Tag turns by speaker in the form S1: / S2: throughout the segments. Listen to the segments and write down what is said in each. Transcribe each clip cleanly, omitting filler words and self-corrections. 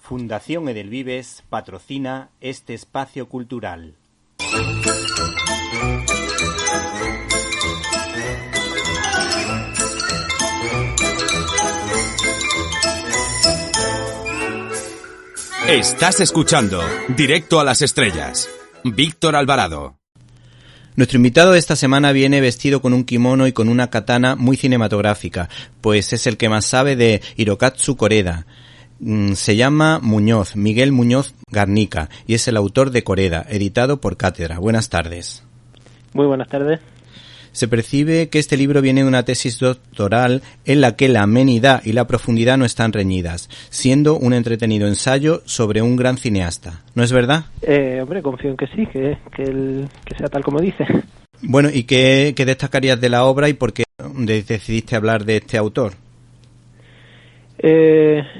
S1: Fundación Edelvives patrocina este espacio cultural.
S2: Estás escuchando Directo a las Estrellas. Víctor Alvarado.
S1: Nuestro invitado de esta semana viene vestido con un kimono y con una katana muy cinematográfica, pues es el que más sabe de Hirokatsu Koreda. Se llama Muñoz, Miguel Muñoz Garnica, y es el autor de Koreda, editado por Cátedra. Buenas tardes.
S3: Muy buenas tardes.
S1: Se percibe que este libro viene de una tesis doctoral en la que la amenidad y la profundidad no están reñidas, siendo un entretenido ensayo sobre un gran cineasta. ¿No es verdad?
S3: Hombre, confío en que sí, que sea tal como dice.
S1: Bueno, ¿y qué destacarías de la obra y por qué decidiste hablar de este autor?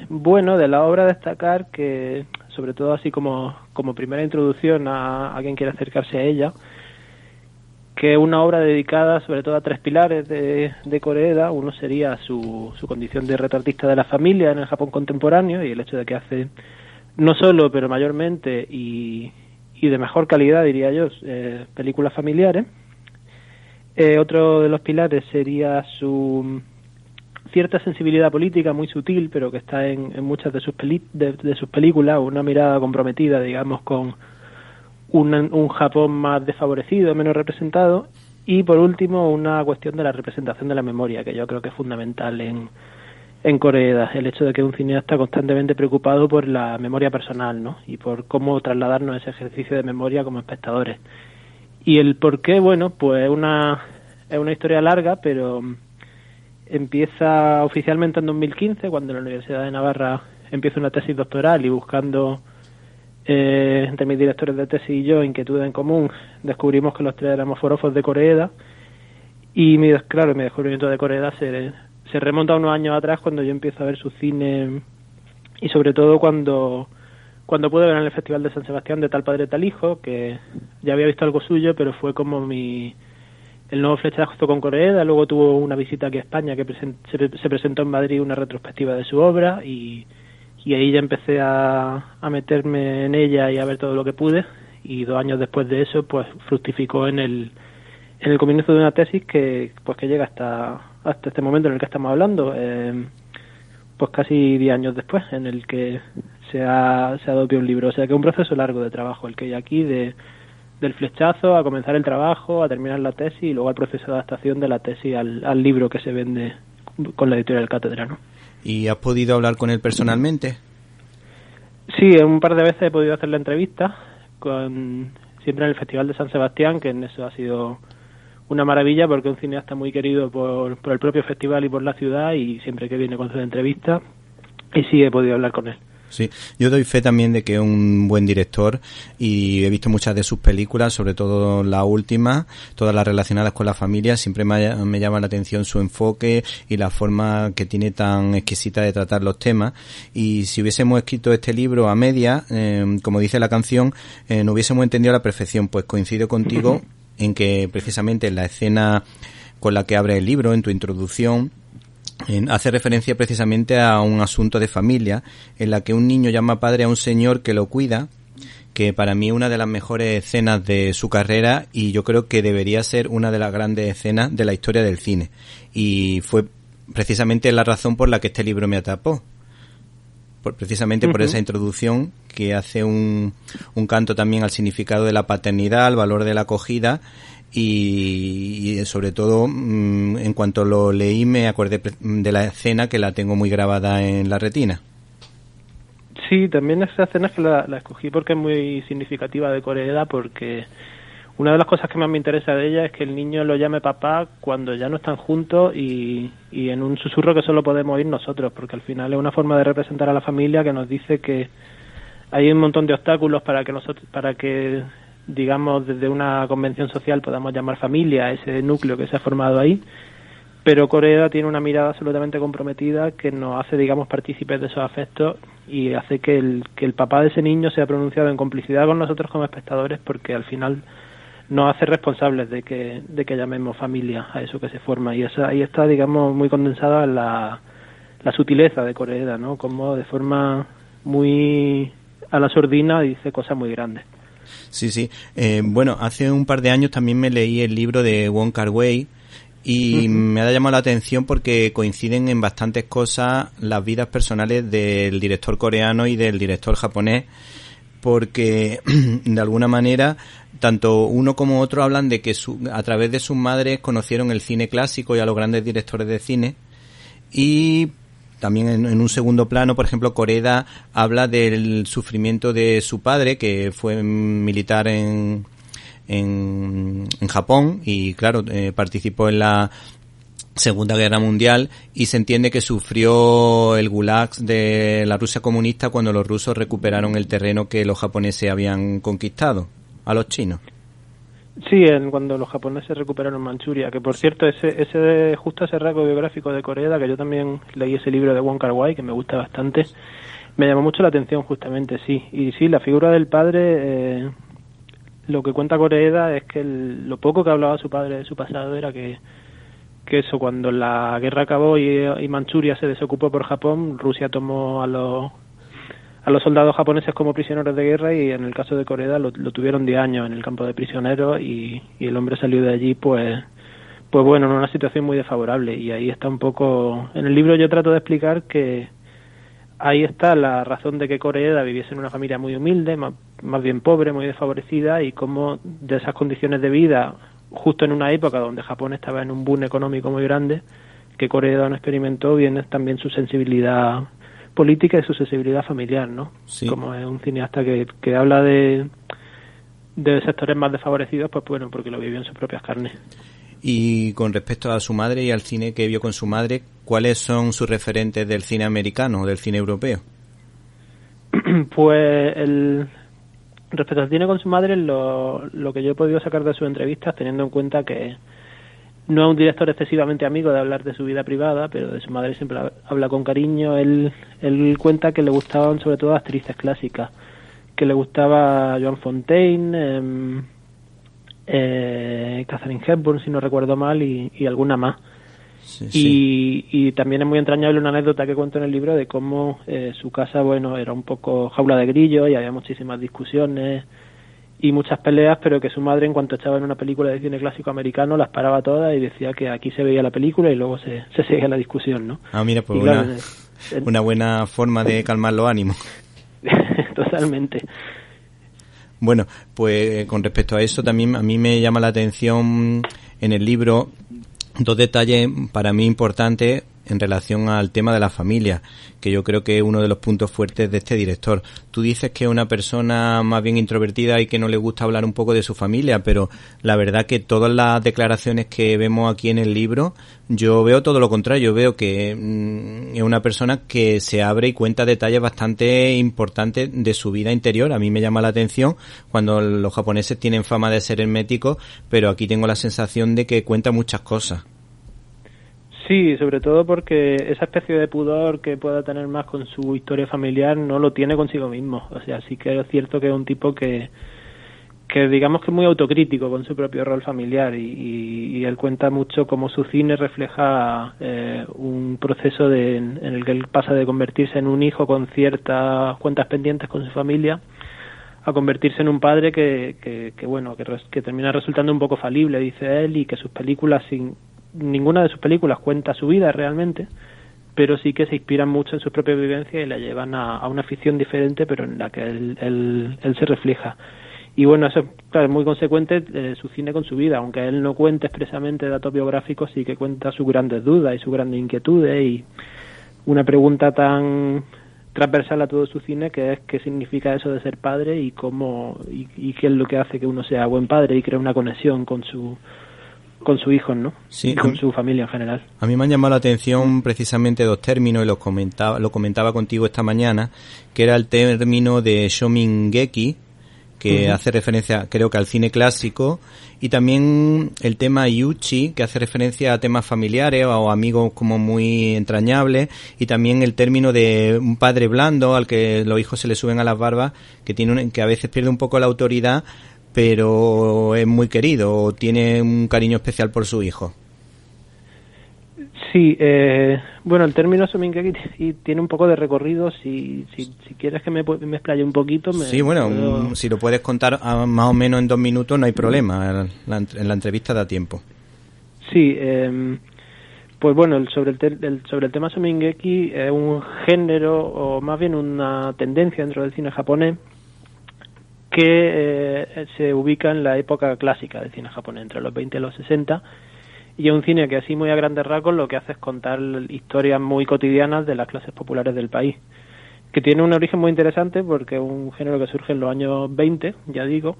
S3: Bueno, de la obra destacar que, sobre todo así como primera introducción a quien quiera acercarse a ella, que es una obra dedicada sobre todo a tres pilares de Koreda. Uno sería su condición de retratista de la familia en el Japón contemporáneo y el hecho de que hace, no solo, pero mayormente y de mejor calidad, diría yo, películas familiares. Otro de los pilares sería su cierta sensibilidad política muy sutil, pero que está en muchas de sus películas, una mirada comprometida, digamos, con un Japón más desfavorecido, menos representado, y por último una cuestión de la representación de la memoria, que yo creo que es fundamental en Koreda, el hecho de que un cineasta constantemente preocupado por la memoria personal, ¿no? Y por cómo trasladarnos ese ejercicio de memoria como espectadores. Y el por qué, bueno, pues es una historia larga, pero empieza oficialmente en 2015, cuando la Universidad de Navarra empieza una tesis doctoral y buscando entre mis directores de tesis y yo, inquietud en común, descubrimos que los tres éramos forofos de Koreda, y mi descubrimiento de Koreda se remonta a unos años atrás, cuando yo empiezo a ver su cine, y sobre todo cuando pude ver en el Festival de San Sebastián de Tal Padre Tal Hijo, que ya había visto algo suyo, pero fue como el nuevo flechazo con Koreda. Luego tuvo una visita aquí a España, que se presentó en Madrid una retrospectiva de su obra, y ahí ya empecé a meterme en ella y a ver todo lo que pude, y 2 años después de eso pues fructificó en el comienzo de una tesis que llega hasta este momento en el que estamos hablando, pues casi 10 años después, en el que se ha dado pie a un libro. O sea que es un proceso largo de trabajo el que hay aquí, del flechazo a comenzar el trabajo, a terminar la tesis, y luego el proceso de adaptación de la tesis al libro que se vende con la editorial Cátedra, ¿no?
S1: ¿Y has podido hablar con él personalmente?
S3: Sí, un par de veces he podido hacer la entrevista, siempre en el Festival de San Sebastián, que en eso ha sido una maravilla, porque es un cineasta muy querido por el propio festival y por la ciudad, y siempre que viene con sus entrevistas, y sí he podido hablar con él.
S1: Sí, yo doy fe también de que es un buen director, y he visto muchas de sus películas, sobre todo la última, todas las relacionadas con la familia. Siempre me llama la atención su enfoque y la forma que tiene tan exquisita de tratar los temas. Y si hubiésemos escrito este libro a media, como dice la canción, no hubiésemos entendido a la perfección. Pues coincido contigo en que precisamente en la escena con la que abre el libro, en tu introducción, hace referencia precisamente a un asunto de familia, en la que un niño llama padre a un señor que lo cuida, que para mí es una de las mejores escenas de su carrera, y yo creo que debería ser una de las grandes escenas de la historia del cine. Y fue precisamente la razón por la que este libro me atrapó. Precisamente por esa introducción, que hace un canto también al significado de la paternidad, al valor de la acogida, y sobre todo, en cuanto lo leí, me acordé de la escena, que la tengo muy grabada en la retina.
S3: Sí, también esa escena es que la escogí porque es muy significativa de Koreda, porque una de las cosas que más me interesa de ella es que el niño lo llame papá cuando ya no están juntos, y en un susurro que solo podemos oír nosotros, porque al final es una forma de representar a la familia que nos dice que hay un montón de obstáculos para que digamos, desde una convención social podamos llamar familia a ese núcleo que se ha formado ahí, pero Koreda tiene una mirada absolutamente comprometida que nos hace, digamos, partícipes de esos afectos, y hace que el papá de ese niño sea pronunciado en complicidad con nosotros como espectadores, porque al final nos hace responsables de que llamemos familia a eso que se forma. Y ahí está, digamos, muy condensada la sutileza de Koreda, ¿no? Como de forma muy a la sordina y dice cosas muy grandes.
S1: Sí, sí. Bueno, hace un par de años también me leí el libro de Wong Kar-wai y me ha llamado la atención porque coinciden en bastantes cosas las vidas personales del director coreano y del director japonés, porque de alguna manera tanto uno como otro hablan de que a través de sus madres conocieron el cine clásico y a los grandes directores de cine. Y también en un segundo plano, por ejemplo, Koreda habla del sufrimiento de su padre, que fue militar en Japón y, claro, participó en la Segunda Guerra Mundial y se entiende que sufrió el gulag de la Rusia comunista cuando los rusos recuperaron el terreno que los japoneses habían conquistado a los chinos.
S3: Sí, cuando los japoneses recuperaron Manchuria, que por cierto, justo ese rasgo biográfico de Koreda, que yo también leí ese libro de Wong Kar-wai, que me gusta bastante, me llamó mucho la atención justamente, sí. Y sí, la figura del padre, lo que cuenta Koreda es que lo poco que hablaba su padre de su pasado era que eso, cuando la guerra acabó y Manchuria se desocupó por Japón, Rusia tomó a los soldados japoneses como prisioneros de guerra y en el caso de Koreda lo tuvieron 10 años en el campo de prisioneros y el hombre salió de allí pues bueno, en una situación muy desfavorable. Y ahí está un poco... En el libro yo trato de explicar que ahí está la razón de que Koreda viviese en una familia muy humilde, más bien pobre, muy desfavorecida, y cómo de esas condiciones de vida, justo en una época donde Japón estaba en un boom económico muy grande, que Koreda no experimentó, viene también su sensibilidad política y su sensibilidad familiar, ¿no? Sí. Como es un cineasta que habla de sectores más desfavorecidos, pues bueno, porque lo vivió en sus propias carnes.
S1: Y con respecto a su madre y al cine que vio con su madre, ¿cuáles son sus referentes del cine americano o del cine europeo?
S3: Pues respecto al cine con su madre, lo que yo he podido sacar de sus entrevistas, teniendo en cuenta que no es un director excesivamente amigo de hablar de su vida privada, pero de su madre siempre habla con cariño. Él cuenta que le gustaban sobre todo actrices clásicas, que le gustaba Joan Fontaine, Katharine Hepburn, si no recuerdo mal, y alguna más. Sí. Y también es muy entrañable una anécdota que cuento en el libro de cómo su casa, bueno, era un poco jaula de grillos y había muchísimas discusiones y muchas peleas, pero que su madre, en cuanto estaba en una película de cine clásico americano, las paraba todas y decía que aquí se veía la película y luego se seguía la discusión, ¿no?
S1: Ah, mira, pues claro, una buena forma de calmar los ánimos.
S3: Totalmente.
S1: Bueno, pues con respecto a eso también a mí me llama la atención en el libro dos detalles para mí importantes en relación al tema de la familia, que yo creo que es uno de los puntos fuertes de este director. Tú dices que es una persona más bien introvertida y que no le gusta hablar un poco de su familia, pero la verdad que todas las declaraciones que vemos aquí en el libro, yo veo todo lo contrario. Veo que es una persona que se abre y cuenta detalles bastante importantes de su vida interior. A mí me llama la atención cuando los japoneses tienen fama de ser herméticos, pero aquí tengo la sensación de que cuenta muchas cosas.
S3: Sí, sobre todo porque esa especie de pudor que pueda tener más con su historia familiar no lo tiene consigo mismo. O sea, sí que es cierto que es un tipo que digamos que es muy autocrítico con su propio rol familiar y él cuenta mucho cómo su cine refleja un proceso en el que él pasa de convertirse en un hijo con ciertas cuentas pendientes con su familia a convertirse en un padre que termina resultando un poco falible, dice él, y que sus películas ninguna de sus películas cuenta su vida realmente, pero sí que se inspiran mucho en sus propias vivencias y la llevan a una ficción diferente, pero en la que él se refleja. Y bueno, eso claro, es muy consecuente de su cine con su vida, aunque él no cuente expresamente datos biográficos, sí que cuenta sus grandes dudas y sus grandes inquietudes, y una pregunta tan transversal a todo su cine, que es qué significa eso de ser padre y cómo y qué es lo que hace que uno sea buen padre y crea una conexión con su hijo, ¿no? Sí, y con su familia en general.
S1: A mí me han llamado la atención precisamente dos términos y lo comentaba contigo esta mañana, que era el término de Shomingeki, que hace referencia creo que al cine clásico, y también el tema Yuchi, que hace referencia a temas familiares o amigos como muy entrañables, y también el término de un padre blando al que los hijos se le suben a las barbas, que a veces pierde un poco la autoridad, pero es muy querido o tiene un cariño especial por su hijo.
S3: Sí, bueno, el término Somingeki tiene un poco de recorrido. Si quieres que me explaye un poquito...
S1: Sí, bueno, si lo puedes contar más o menos en 2 minutos no hay problema. En la entrevista da tiempo.
S3: Sí, pues bueno, sobre el tema Somingeki es un género, o más bien una tendencia dentro del cine japonés, que se ubica en la época clásica del cine japonés, entre los 20 y los 60, y es un cine que así muy a grandes rasgos lo que hace es contar historias muy cotidianas de las clases populares del país, que tiene un origen muy interesante porque es un género que surge en los años 20, ya digo,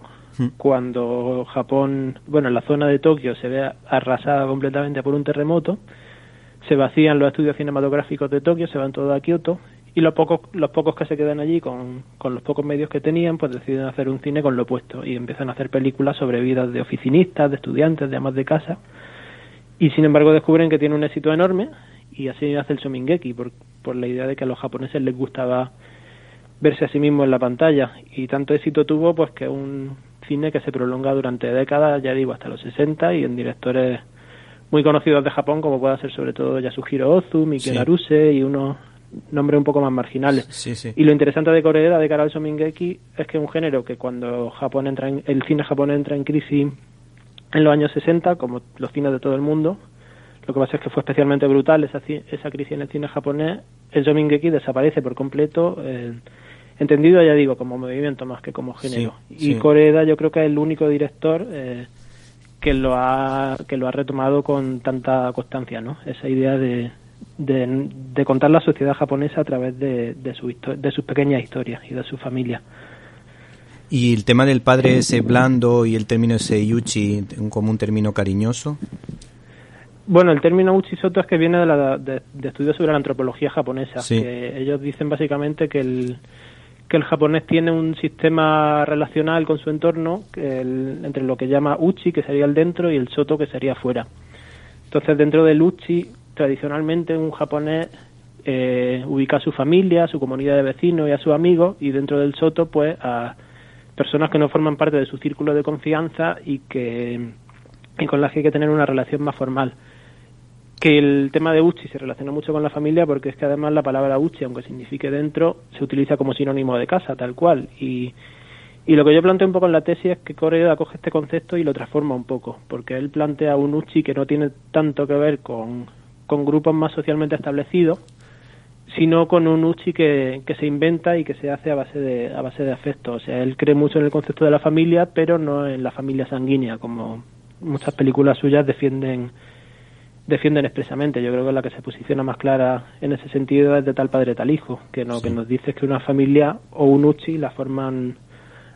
S3: cuando Japón, bueno, en la zona de Tokio se ve arrasada completamente por un terremoto, se vacían los estudios cinematográficos de Tokio, se van todos a Kioto, y los pocos que se quedan allí con los pocos medios que tenían, pues deciden hacer un cine con lo opuesto y empiezan a hacer películas sobre vidas de oficinistas, de estudiantes, de amas de casa, y sin embargo descubren que tiene un éxito enorme, y así hace el Somingeki, por la idea de que a los japoneses les gustaba verse a sí mismos en la pantalla, y tanto éxito tuvo pues que es un cine que se prolonga durante décadas, ya digo, hasta los 60, y en directores muy conocidos de Japón, como pueda ser sobre todo Yasuhiro Ozu, Miki Naruse y unos nombres un poco más marginales.
S1: Sí.
S3: Y lo interesante de Koreeda de cara al Somingeki es que es un género que cuando el cine japonés entra en crisis en los años 60, como los cines de todo el mundo, lo que pasa es que fue especialmente brutal esa crisis en el cine japonés. El Somingeki desaparece por completo, entendido, ya digo, como movimiento más que como género. Y Koreeda yo creo que es el único director que lo ha retomado con tanta constancia, ¿no? Esa idea de contar la sociedad japonesa a través de sus pequeñas historias y de su familia.
S1: Y el tema del padre ese blando y el término ese yuchi como un término cariñoso.
S3: Bueno, el término uchisoto es que viene de estudios sobre la antropología japonesa.
S1: Sí.
S3: Que ellos dicen básicamente que el japonés tiene un sistema relacional con su entorno entre lo que llama uchi, que sería el dentro, y el soto, que sería fuera. Entonces, dentro del uchi, tradicionalmente un japonés ubica a su familia, a su comunidad de vecinos y a sus amigos, y dentro del soto, pues, a personas que no forman parte de su círculo de confianza y con las que hay que tener una relación más formal. Que el tema de uchi se relaciona mucho con la familia porque es que además la palabra uchi, aunque signifique dentro, se utiliza como sinónimo de casa, tal cual. Y lo que yo planteo un poco en la tesis es que Koreeda coge este concepto y lo transforma un poco, porque él plantea un uchi que no tiene tanto que ver con grupos más socialmente establecidos, sino con un uchi que se inventa y que se hace a base de afecto. O sea, él cree mucho en el concepto de la familia, pero no en la familia sanguínea, como muchas películas suyas defienden expresamente. Yo creo que la que se posiciona más clara en ese sentido es De tal padre tal hijo, que nos dice que una familia o un uchi la forman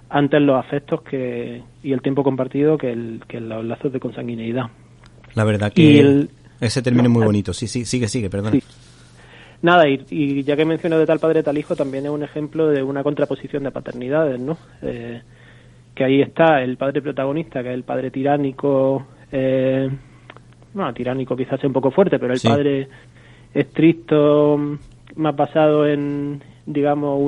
S3: antes los afectos y el tiempo compartido que los lazos de consanguineidad.
S1: La verdad que ese término es muy bonito. Sí, sigue, perdón.
S3: Sí. Nada, y ya que menciono De tal padre tal hijo, también es un ejemplo de una contraposición de paternidades, ¿no? Que ahí está el padre protagonista, que es el padre tiránico, tiránico quizás sea un poco fuerte, pero el padre estricto, más basado en, digamos,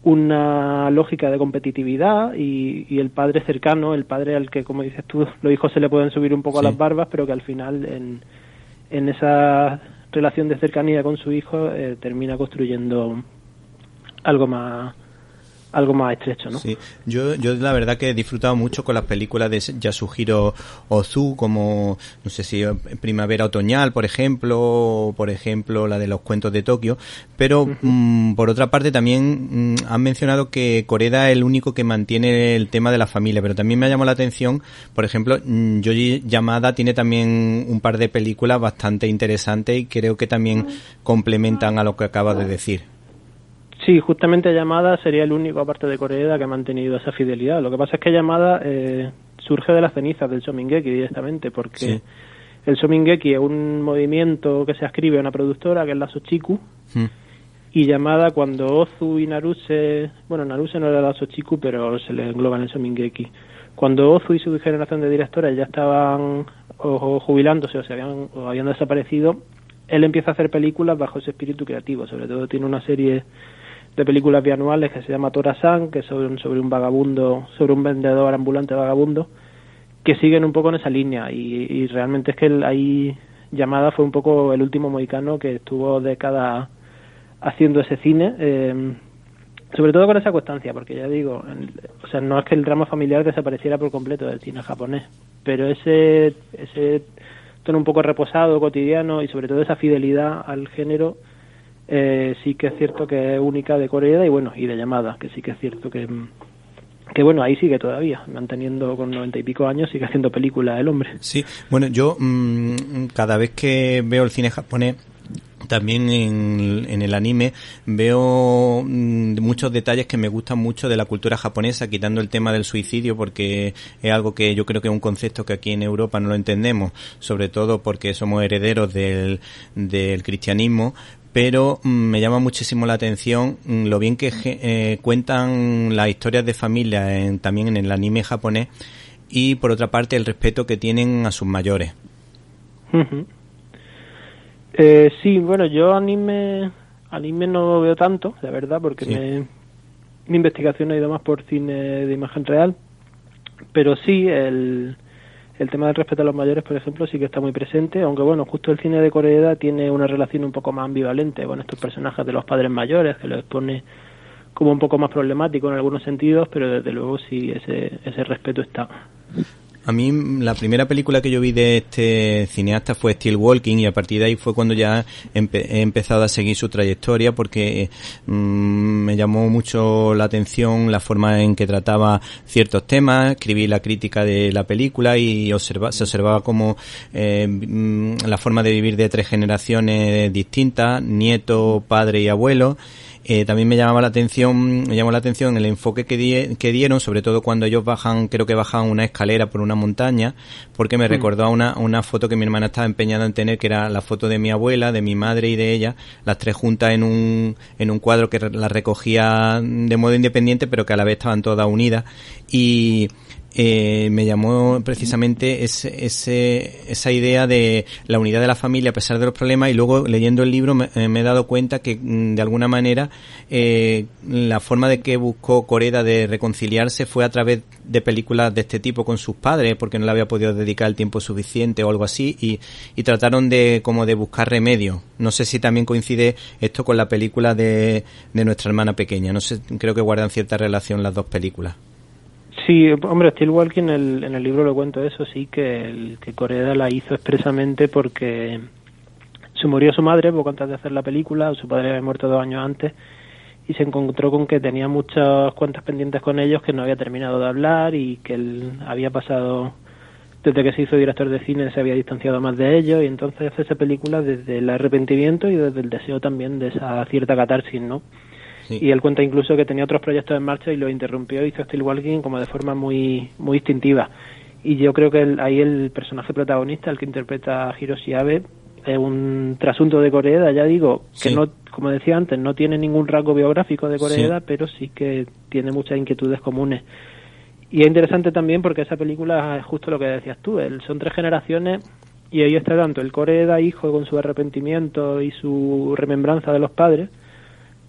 S3: una lógica de competitividad, y el padre cercano, el padre al que, como dices tú, los hijos se le pueden subir un poco a las barbas, pero que al final en esa relación de cercanía con su hijo termina construyendo algo más estrecho, ¿no?
S1: Sí, yo la verdad que he disfrutado mucho con las películas de Yasuhiro Ozu, como, no sé si Primavera Otoñal, por ejemplo, o por ejemplo la de los cuentos de Tokio, pero por otra parte también han mencionado que Koreeda es el único que mantiene el tema de la familia, pero también me ha llamado la atención, por ejemplo, Yoji Yamada tiene también un par de películas bastante interesantes y creo que también complementan a lo que acabas de decir.
S3: Sí, justamente Yamada sería el único, aparte de Koreeda, que ha mantenido esa fidelidad. Lo que pasa es que Yamada surge de las cenizas del Somingeki directamente, porque el Somingeki es un movimiento que se ascribe a una productora, que es la Sochiku, y Yamada, cuando Ozu y Naruse, bueno, Naruse no era la Sochiku, pero se le engloba en el Somingeki, cuando Ozu y su generación de directores ya estaban o jubilándose o habían desaparecido, él empieza a hacer películas bajo ese espíritu creativo. Sobre todo tiene una serie de películas bianuales que se llama Tora-san, que son sobre un vagabundo, sobre un vendedor ambulante vagabundo, siguen un poco en esa línea, y realmente es que ahí Yamada fue un poco el último mohicano que estuvo décadas haciendo ese cine, sobre todo con esa constancia, porque ya digo, o sea, no es que el drama familiar desapareciera por completo del cine japonés, pero ese tono un poco reposado, cotidiano, y sobre todo esa fidelidad al género, sí que es cierto que es única de Koreeda, y bueno, y de Yamada, que sí que es cierto que bueno, ahí sigue todavía, manteniendo con 90 y pico años, sigue haciendo películas el hombre.
S1: Sí, bueno, yo cada vez que veo el cine japonés, también en el anime, veo muchos detalles que me gustan mucho de la cultura japonesa, quitando el tema del suicidio, porque es algo que yo creo que es un concepto que aquí en Europa no lo entendemos, sobre todo porque somos herederos del cristianismo. Pero me llama muchísimo la atención lo bien que cuentan las historias de familia también en el anime japonés, y por otra parte el respeto que tienen a sus mayores.
S3: Uh-huh. Sí, bueno, yo anime no veo tanto, la verdad, porque
S1: sí.
S3: Mi investigación ha ido más por cine de imagen real, pero sí, el tema del respeto a los mayores, por ejemplo, sí que está muy presente, aunque bueno, justo el cine de Koreeda tiene una relación un poco más ambivalente con estos personajes de los padres mayores, que los expone como un poco más problemático en algunos sentidos, pero desde luego sí, ese respeto está.
S1: A mí la primera película que yo vi de este cineasta fue Still Walking, y a partir de ahí fue cuando ya he empezado a seguir su trayectoria, porque me llamó mucho la atención la forma en que trataba ciertos temas. Escribí la crítica de la película y se observaba como la forma de vivir de 3 generaciones distintas, nieto, padre y abuelo. También me llamó la atención el enfoque que dieron, sobre todo cuando ellos creo que bajan una escalera por una montaña, porque me recordó a una foto que mi hermana estaba empeñada en tener, que era la foto de mi abuela, de mi madre y de ella, las 3 juntas en un cuadro que las recogía de modo independiente, pero que a la vez estaban todas unidas. Y me llamó precisamente esa idea de la unidad de la familia a pesar de los problemas, y luego leyendo el libro me he dado cuenta que de alguna manera la forma de que buscó Koreeda de reconciliarse fue a través de películas de este tipo con sus padres, porque no le había podido dedicar el tiempo suficiente o algo así, y trataron de buscar remedio. No sé si también coincide esto con la película de nuestra hermana pequeña. No sé, creo que guardan cierta relación las dos películas.
S3: Sí, hombre, Still Walking en el libro lo cuento eso, sí, que Koreeda la hizo expresamente porque se murió su madre poco antes de hacer la película, su padre había muerto 2 años antes, y se encontró con que tenía muchas cuentas pendientes con ellos, que no había terminado de hablar, y que él había pasado, desde que se hizo director de cine, se había distanciado más de ellos, y entonces hace esa película desde el arrepentimiento y desde el deseo también de esa cierta catarsis, ¿no? Sí. Y él cuenta incluso que tenía otros proyectos en marcha y lo interrumpió y hizo Still Walking como de forma muy muy distintiva. Y yo creo que ahí el personaje protagonista, el que interpreta a Hiroshi Abe, es un trasunto de Koreeda, ya digo, que sí, no, como decía antes, no tiene ningún rasgo biográfico de Koreeda, sí, pero sí que tiene muchas inquietudes comunes. Y es interesante también porque esa película es justo lo que decías tú, son 3 generaciones, y ahí está tanto el Koreeda hijo con su arrepentimiento y su remembranza de los padres,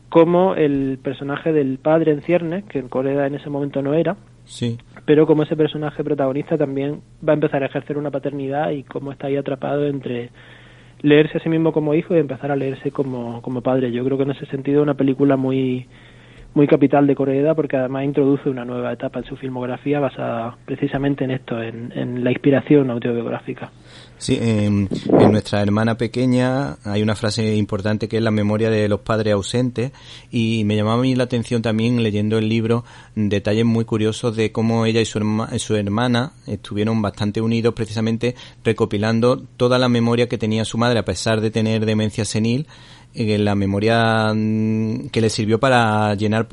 S3: como el personaje del padre en ciernes, que en Koreeda en ese momento no era,
S1: sí,
S3: pero como ese personaje protagonista también va a empezar a ejercer una paternidad, y cómo está ahí atrapado entre leerse a sí mismo como hijo y empezar a leerse como padre. Yo creo que en ese sentido es una película muy muy capital de Koreeda, porque además introduce una nueva etapa en su filmografía basada precisamente en esto, en la inspiración autobiográfica.
S1: Sí, en nuestra hermana pequeña hay una frase importante que es la memoria de los padres ausentes, y me llamaba a mí la atención también, leyendo el libro, detalles muy curiosos de cómo ella y su hermana estuvieron bastante unidos, precisamente recopilando toda la memoria que tenía su madre a pesar de tener demencia senil, la memoria que le sirvió para llenar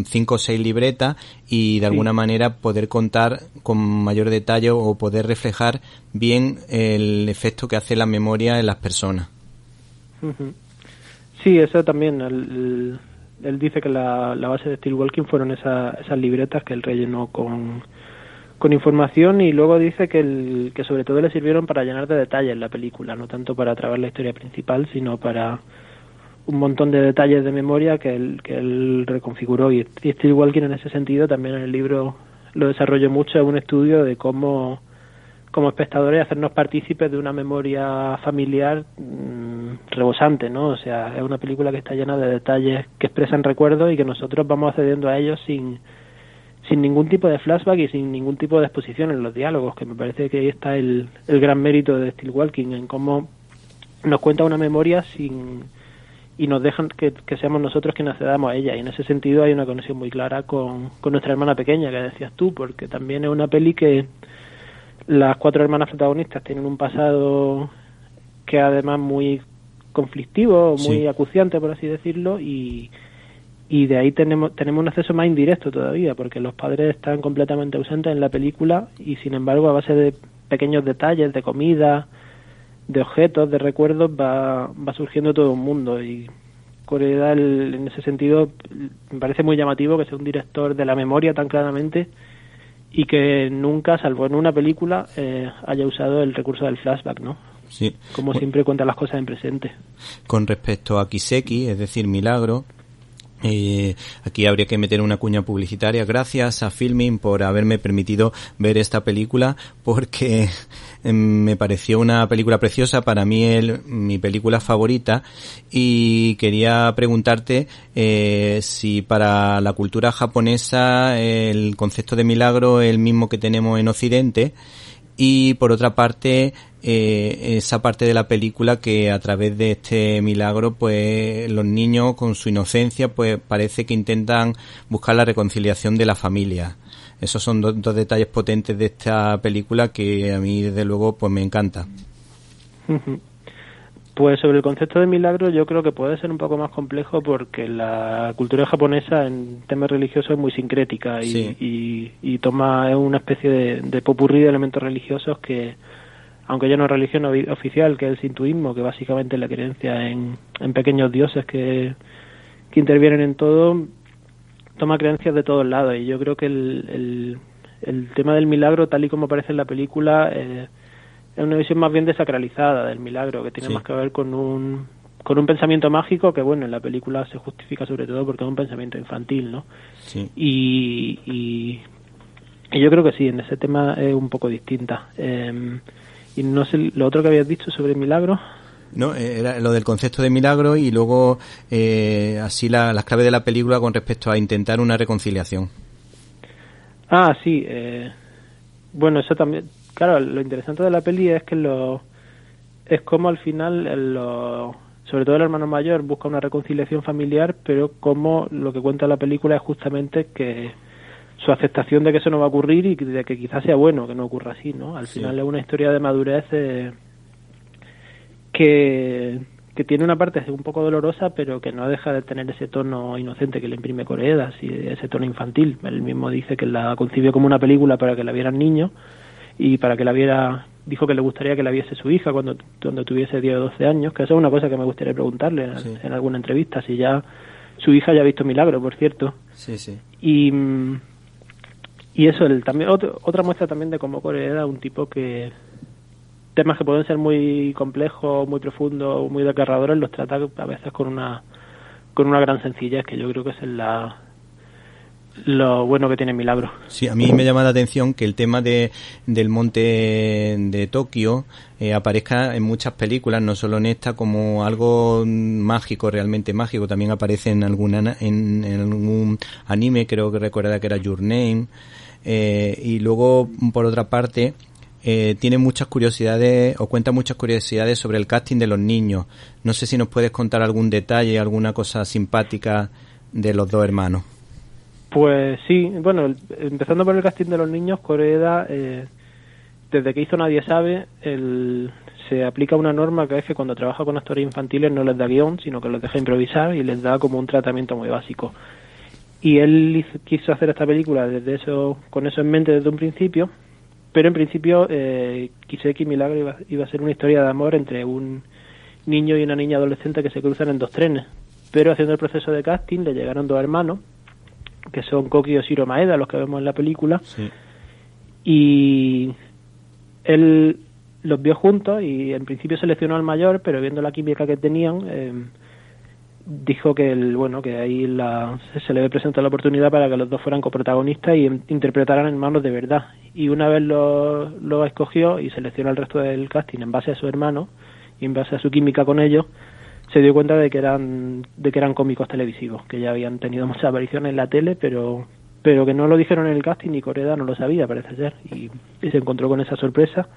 S1: 5 o 6 libretas y de alguna manera poder contar con mayor detalle o poder reflejar bien el efecto que hace la memoria en las personas.
S3: Sí, eso también. Él dice que la base de Still Walking fueron esas libretas que él rellenó con información, y luego dice que sobre todo le sirvieron para llenar de detalles la película, no tanto para trabar la historia principal, sino para un montón de detalles de memoria que él reconfiguró. Y Still Walking en ese sentido también en el libro lo desarrolló mucho, en un estudio de cómo como espectadores, hacernos partícipes de una memoria familiar rebosante, ¿no? O sea, es una película que está llena de detalles que expresan recuerdos y que nosotros vamos accediendo a ellos sin ningún tipo de flashback y sin ningún tipo de exposición en los diálogos, que me parece que ahí está el gran mérito de Still Walking, en cómo nos cuenta una memoria y nos dejan que seamos nosotros quienes accedamos a ella, y en ese sentido hay una conexión muy clara con nuestra hermana pequeña, que decías tú, porque también es una peli que las 4 hermanas protagonistas tienen un pasado que además muy conflictivo, muy acuciante, por así decirlo, y de ahí tenemos un acceso más indirecto todavía, porque los padres están completamente ausentes en la película y sin embargo a base de pequeños detalles, de comida, de objetos, de recuerdos, va surgiendo todo un mundo. Y Koreeda, en ese sentido, me parece muy llamativo que sea un director de la memoria tan claramente y que nunca, salvo en una película, haya usado el recurso del flashback, ¿no?
S1: Sí.
S3: Como siempre cuenta las cosas en presente.
S1: Con respecto a Kiseki, es decir, Milagro, aquí habría que meter una cuña publicitaria. Gracias a Filmin por haberme permitido ver esta película, porque me pareció una película preciosa, para mí mi película favorita, y quería preguntarte si para la cultura japonesa el concepto de milagro es el mismo que tenemos en Occidente, y por otra parte esa parte de la película que a través de este milagro pues los niños con su inocencia pues parece que intentan buscar la reconciliación de la familia. Esos son dos detalles potentes de esta película que a mí desde luego pues me encanta.
S3: Pues sobre el concepto de milagro yo creo que puede ser un poco más complejo porque la cultura japonesa en temas religiosos es muy sincrética y toma una especie de popurrí de elementos religiosos que, aunque ya no es religión oficial, que es el sintoísmo, que básicamente es la creencia en pequeños dioses que intervienen en todo, toma creencias de todos lados. Y yo creo que el tema del milagro, tal y como aparece en la película, es una visión más bien desacralizada del milagro, que tiene más que ver con un pensamiento mágico que, bueno, en la película se justifica sobre todo porque es un pensamiento infantil, ¿no? Sí. Y yo creo que sí, en ese tema es un poco distinta. Y no sé, lo otro que habías dicho sobre el milagro.
S1: No, era lo del concepto de milagro y luego así las claves de la película con respecto a intentar una reconciliación.
S3: Ah, sí. Bueno, eso también. Claro, lo interesante de la peli es que es como al final, sobre todo el hermano mayor busca una reconciliación familiar, pero como lo que cuenta la película es justamente que su aceptación de que eso no va a ocurrir y de que quizás sea bueno que no ocurra así, ¿no? Al final es una historia de madurez que tiene una parte un poco dolorosa, pero que no deja de tener ese tono inocente que le imprime Koreeda, ese tono infantil. Él mismo dice que la concibió como una película para que la vieran niños y para que la viera, dijo que le gustaría que la viese su hija cuando tuviese 10 o 12 años, que eso es una cosa que me gustaría preguntarle en alguna entrevista, si ya su hija ya ha visto Milagro, por cierto.
S1: Sí, sí.
S3: Y eso, también otra muestra también de cómo Koreeda, un tipo que temas que pueden ser muy complejos, muy profundos, muy desgarradores, los trata a veces con una gran sencillez, que yo creo que es lo bueno que tiene Milagro.
S1: Sí, a mí me llama la atención que el tema del monte de Tokio aparezca en muchas películas, no solo en esta, como algo mágico, realmente mágico. También aparece en algún anime, creo que recuerda que era Your Name. Y luego, por otra parte, tiene muchas curiosidades, o cuenta muchas curiosidades sobre el casting de los niños. No sé si nos puedes contar algún detalle, alguna cosa simpática de los dos hermanos.
S3: Pues sí, bueno, empezando por el casting de los niños, Koreeda, desde que hizo Nadie Sabe, se aplica una norma que es que cuando trabaja con actores infantiles no les da guión, sino que los deja improvisar y les da como un tratamiento muy básico. Y él quiso hacer esta película con eso en mente desde un principio, pero en principio Kiseki Milagro iba a ser una historia de amor entre un niño y una niña adolescente que se cruzan en 2 trenes. Pero haciendo el proceso de casting le llegaron 2 hermanos, que son Koki y Oshiro Maeda, los que vemos en la película, y él los vio juntos y en principio seleccionó al mayor, pero viendo la química que tenían, dijo que que ahí se le presentó la oportunidad para que los dos fueran coprotagonistas y interpretaran hermanos de verdad. Y una vez lo escogió y seleccionó el resto del casting en base a su hermano y en base a su química con ellos, se dio cuenta de que eran cómicos televisivos, que ya habían tenido muchas apariciones en la tele, pero que no lo dijeron en el casting y Koreda no lo sabía, parece ser, y se encontró con esa sorpresa.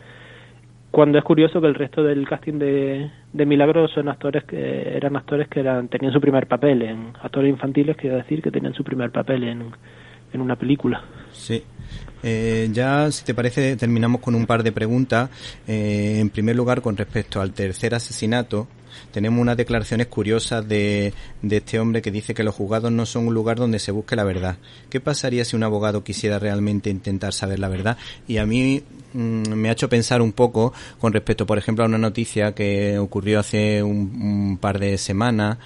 S3: Cuando es curioso que el resto del casting de Milagros eran actores que tenían su primer papel, actores infantiles, quiero decir, que tenían su primer papel en una película.
S1: Sí. Ya, si te parece, terminamos con un par de preguntas. En primer lugar, con respecto al tercer asesinato, tenemos unas declaraciones curiosas de este hombre que dice que los juzgados no son un lugar donde se busque la verdad. ¿Qué pasaría si un abogado quisiera realmente intentar saber la verdad? Y a mí me ha hecho pensar un poco con respecto, por ejemplo, a una noticia que ocurrió hace un par de semanas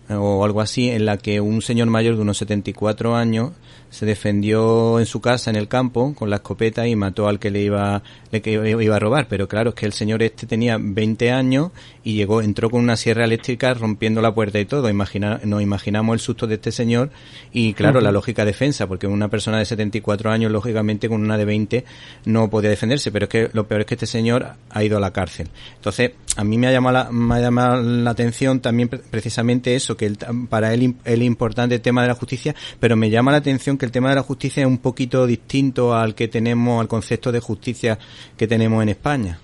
S1: o algo así, en la que un señor mayor de unos 74 años se defendió en su casa en el campo con la escopeta y mató al que iba a robar, pero claro, es que el señor tenía 20 años y entró con una sierra eléctrica rompiendo la puerta y todo. Nos imaginamos el susto de este señor y claro, la lógica defensa, porque una persona de 74 años lógicamente con una de 20 no podía defenderse, pero es que lo peor es que este señor ha ido a la cárcel. Entonces, a mí me ha llamado la atención también precisamente eso, que para él el importante tema de la justicia, pero me llama la atención que el tema de la justicia es un poquito distinto al concepto de justicia que tenemos en España.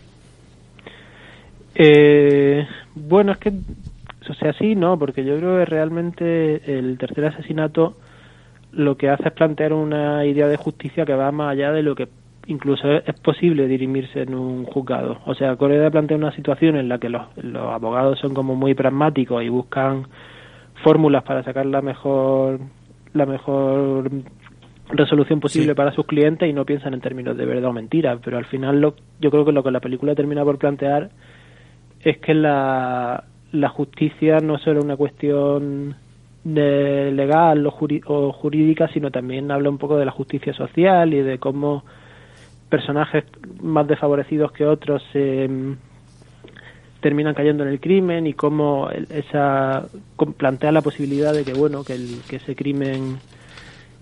S3: Bueno, es que, o sea, sí, no, porque yo creo que realmente el tercer asesinato lo que hace es plantear una idea de justicia que va más allá de lo que incluso es posible dirimirse en un juzgado. O sea, Koreda plantea una situación en la que los abogados son como muy pragmáticos y buscan fórmulas para sacar la mejor resolución posible para sus clientes y no piensan en términos de verdad o mentira, pero al final yo creo que lo que la película termina por plantear es que la justicia no es solo una cuestión de legal o jurídica, sino también habla un poco de la justicia social y de cómo personajes más desfavorecidos que otros terminan cayendo en el crimen y cómo plantea la posibilidad de que ese crimen,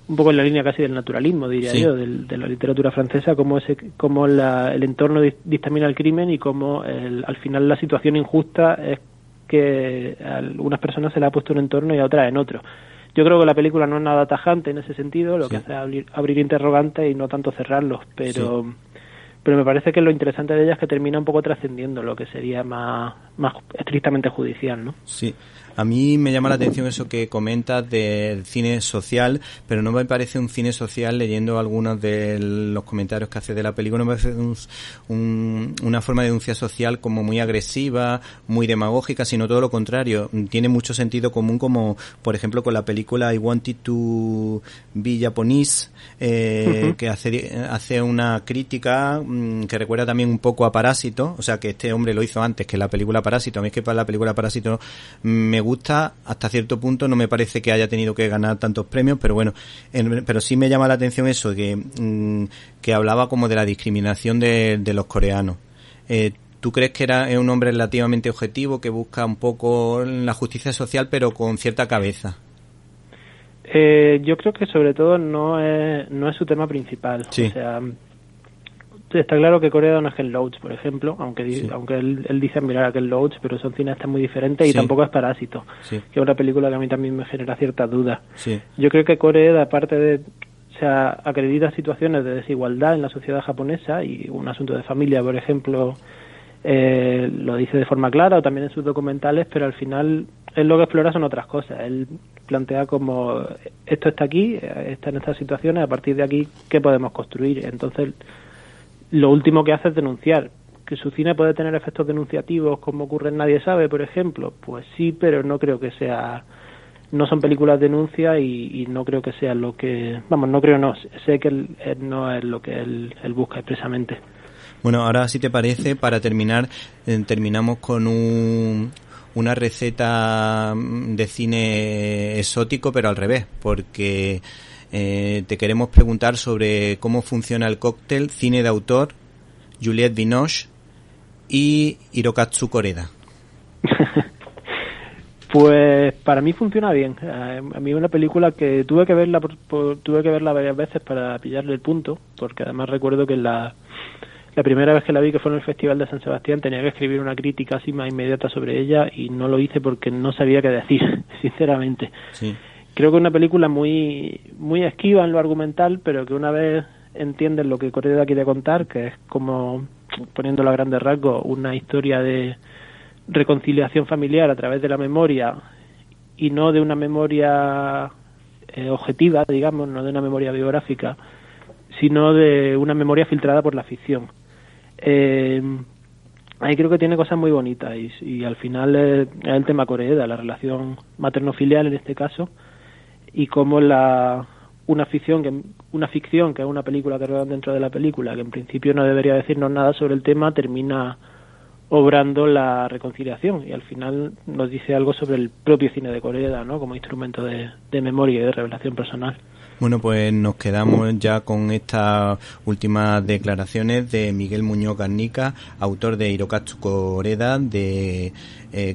S3: un poco en la línea casi del naturalismo, diría yo, de la literatura francesa, cómo el entorno dictamina el crimen y cómo al final la situación injusta es que a algunas personas se le ha puesto un entorno y a otras en otro. Yo creo que la película no es nada tajante en ese sentido, lo que hace es abrir interrogantes y no tanto cerrarlos, pero me parece que lo interesante de ella es que termina un poco trascendiendo lo que sería más estrictamente judicial, ¿no? Sí.
S1: A mí me llama la atención eso que comentas del cine social, pero no me parece un cine social, leyendo algunos de los comentarios que hace de la película, no me parece una forma de denuncia social como muy agresiva, muy demagógica, sino todo lo contrario. Tiene mucho sentido común, como por ejemplo con la película I Wanted to Be Japanese, que hace una crítica que recuerda también un poco a Parásito, o sea que este hombre lo hizo antes que la película Parásito. A mí es que para la película Parásito me gusta hasta cierto punto, no me parece que haya tenido que ganar tantos premios, pero bueno, pero sí me llama la atención eso, que hablaba como de la discriminación de los coreanos. ¿Tú crees que es un hombre relativamente objetivo, que busca un poco la justicia social, pero con cierta cabeza?
S3: Yo creo que sobre todo no es su tema principal. Sí. O sea, está claro que Koreda no es Ken Loach, por ejemplo, aunque él dice mirar a Ken Loach, pero son cineastas muy diferentes y tampoco es Parásito, que es una película que a mí también me genera ciertas dudas. Yo creo que Koreda, aparte de, acredita situaciones de desigualdad en la sociedad japonesa y un asunto de familia, por ejemplo, lo dice de forma clara, o también en sus documentales, pero al final él lo que explora son otras cosas. Él plantea como esto está aquí, está en estas situaciones, a partir de aquí, ¿qué podemos construir? Entonces, lo último que hace es denunciar. ¿Que su cine puede tener efectos denunciativos como ocurre en Nadie sabe, por ejemplo? Pues sí, pero no creo que no son películas de denuncia y no creo que sea lo que... sé que no es lo que él busca expresamente.
S1: Bueno, ahora si te parece, para terminar, terminamos con una receta de cine exótico, pero al revés, porque... te queremos preguntar sobre cómo funciona el cóctel cine de autor, Juliette Binoche y Hirokatsu Koreda.
S3: Pues para mí funciona bien. A mí es una película que tuve que verla varias veces para pillarle el punto, porque además recuerdo que la primera vez que la vi, que fue en el Festival de San Sebastián, tenía que escribir una crítica así más inmediata sobre ella y no lo hice porque no sabía qué decir, sinceramente.
S1: Sí.
S3: Creo que es una película muy muy esquiva en lo argumental, pero que una vez entiendes lo que Koreda quiere contar, que es como, poniéndolo a grandes rasgos, una historia de reconciliación familiar a través de la memoria y no de una memoria objetiva, digamos, no de una memoria biográfica, sino de una memoria filtrada por la ficción. Ahí creo que tiene cosas muy bonitas y al final es el tema Koreda, la relación materno-filial en este caso, y cómo una ficción que es una película que rodan dentro de la película, que en principio no debería decirnos nada sobre el tema, termina obrando la reconciliación y al final nos dice algo sobre el propio cine de Koreda, ¿no? Como instrumento de memoria y de revelación personal.
S1: Bueno, pues nos quedamos ya con estas últimas declaraciones de Miguel Muñoz Garnica, autor de Hirokatsu Koreda, de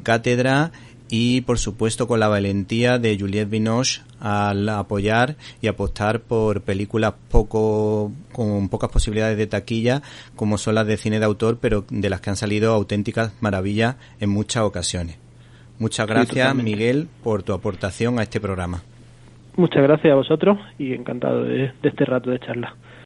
S1: Cátedra, y por supuesto con la valentía de Juliette Binoche al apoyar y apostar por películas con pocas posibilidades de taquilla, como son las de cine de autor, pero de las que han salido auténticas maravillas en muchas ocasiones. Muchas gracias, sí, Miguel, por tu aportación a este programa.
S3: Muchas gracias a vosotros y encantado de este rato de charla.